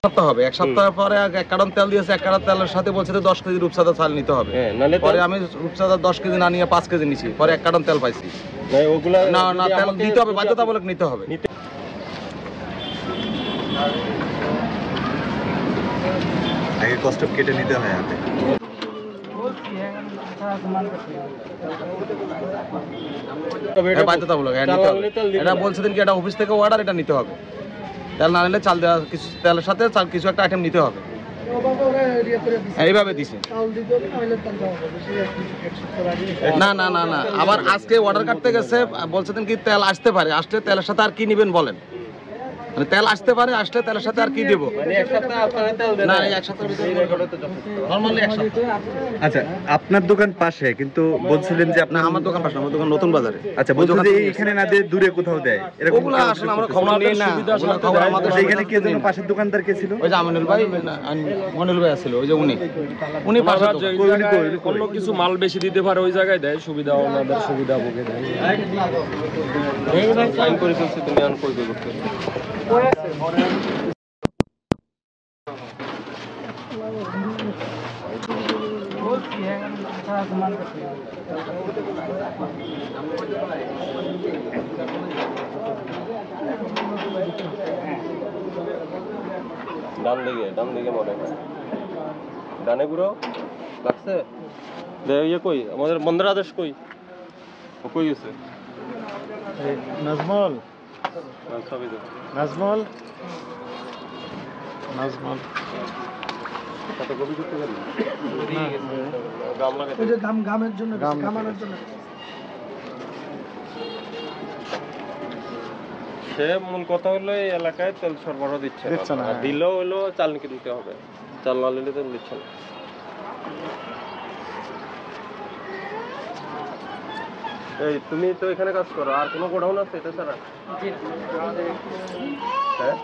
সপ্তাহ হবে, এক সপ্তাহ পরে এক কার্টন তেল দিয়েছে, এক কার্টন তেলের সাথে বলছে 10 কেজি রূপসাদা চাল নিতে হবে। পরে আমি রূপসাদা 10 কেজি না নিয়ে 5 কেজি নিছি, পরে এক কার্টন তেল পাইছি। না না, তেল দিতে হবে, বাধ্যতামূলক নিতে হবে। আগে কষ্ট কেটে নিতে হয় হাতে। বাধ্যতামূলক এটা বলছে দিন কি, এটা অফিস থেকে অর্ডার, এটা নিতে হবে। তেল না নিলে চাল দেওয়া, কিছু তেলের সাথে চাল কিছু একটা আইটেম নিতে হবে, এইভাবে দিছে। না না না না, আবার আজকে অর্ডার কাটতে গেছে, বলছে দিন কি তেল আসতে পারে, আসলে তেলের সাথে আর কি নিবেন বলেন। মানে তেল আসতে পারে, আসলে তেলের সাথে আর কি দেবো না, এক সপ্তাহের ভিতরে নরমালি এক সপ্তাহ। আচ্ছা, আপনার দোকান পাশে, কিন্তু বলছিলেন যে আপনার আমার দোকান পাশে, আমার দোকান নতুন বাজারে। আচ্ছা, বলছেন যে এখানে না দিয়ে দূরে কোথাও দেয়, এরকম ওগুলো আসলে আমরা খবর নেই না। এখানে কে যেন পাশের দোকানদার কে ছিল? ওই যে আমিনুল ভাই, মনিরুল ভাই আছিল, ওই যে উনি পাশে অন্য কিছু মাল বেশি দিতে পারে, ওই জায়গায় দেয়, সুবিধা ওনাদের সুবিধা ভোগে দেয়। সাইন করে ফেলছি, তুমি আর কই করতে ডান দিকে মনে হয় ডানে ঘুরো লাগছে। ইয়ে কই আমাদের বন্ধের আদেশ কই, ও কই গেছে? নাজমল, ছবি দাও নাজমল, নাজমল কত কবি করতে পারি গামের জন্য কামানোর জন্য। সে মূল কথা হলো এই এলাকায় তেল সরবরাহ দিচ্ছে না, দিলেও হলো চাল নিকে দিতে হবে, চাল না নিলে তেল দিচ্ছে না। এই তুমি তো এখানে কাজ করো, আর কোনো গোডাউন আছে এটা ছাড়া? হ্যাঁ,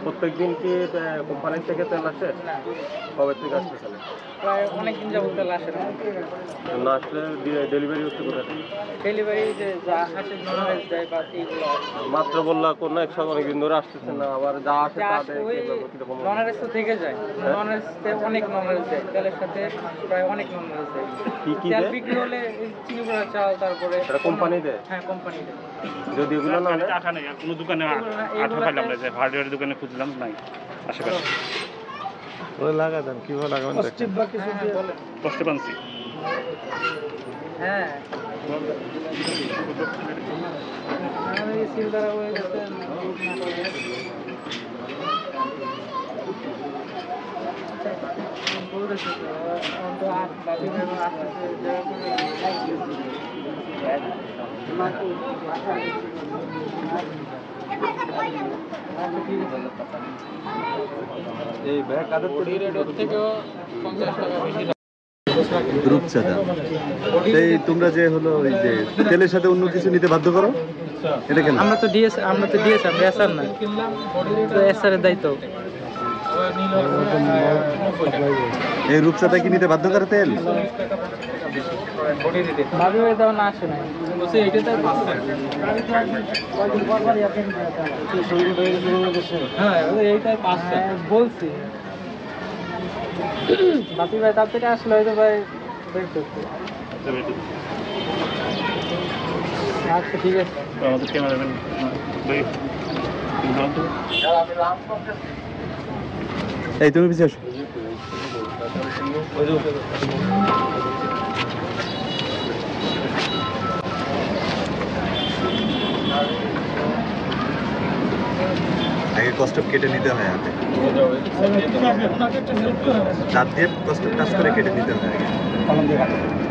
প্রত্যেকদিন কি কোম্পানি থেকে তেল আসে? কবে থেকে আসছে তাহলে? প্রায় অনেকদিন যাবত তেল আসে না। না আসলে ডেলিভারি হচ্ছে কোথা থেকে? ডেলিভারি যে যা আসে ননভেজ দেয় বা এইগুলো মাত্র বললা কোন একসাথে অনেকদিন ধরে আসতেছে না, আবার যা আসে তাদের কিরকম? ননভেজ তো থেকে যায়, ননভেজ অনেক ননভেজ দেয়, তেলের সাথে প্রায় অনেক ননভেজ দেয়। কি তেল দেয়? বিক্রি হলে চিনি গুঁড়া চাল, তারপরে এটা কোম্পানি দেয়? হ্যাঁ, কোম্পানি দেয়। যদি এগুলো না হয় আঠা নেই, কোনো দোকানে আঠা পাইলাম না, যে হার্ডওয়্যার দোকানে খুঁজলাম নাই আশেপাশে। ওই লাগা দেন, কিভাবে লাগাবেন কষ্ট পাচ্ছি। হ্যাঁ, আমি সিল দ্বারা হয়ে গেছে। এই ব্যাগ কাদের থেকেও 50 টাকা বেশি। রূপচাঁদা, এই তোমরা যে হলো ওই যে তেলের সাথে অন্য কিছু নিতে বাধ্য করো, এটা কেন? আমরা তো ডিএস আমরা এসআর না, তো এসআর এর দায়িত্ব। এই রূপচাঁদা কি নিতে বাধ্য করে তেল? ভাবি হয়ে যাওয়া না আসে না, বলছি বাপি ভাই তার থেকে আসলে হয়তো ভাই বের করতে। আচ্ছা, ঠিক আছে। আমাদের ক্যামেরাম্যান এই তুমি পিছিয়ে আসো। আগে কষ্ট কেটে নিতে হয় হাতে, দাঁত দিয়ে কষ্ট টাচ করে কেটে নিতে হয় আগে।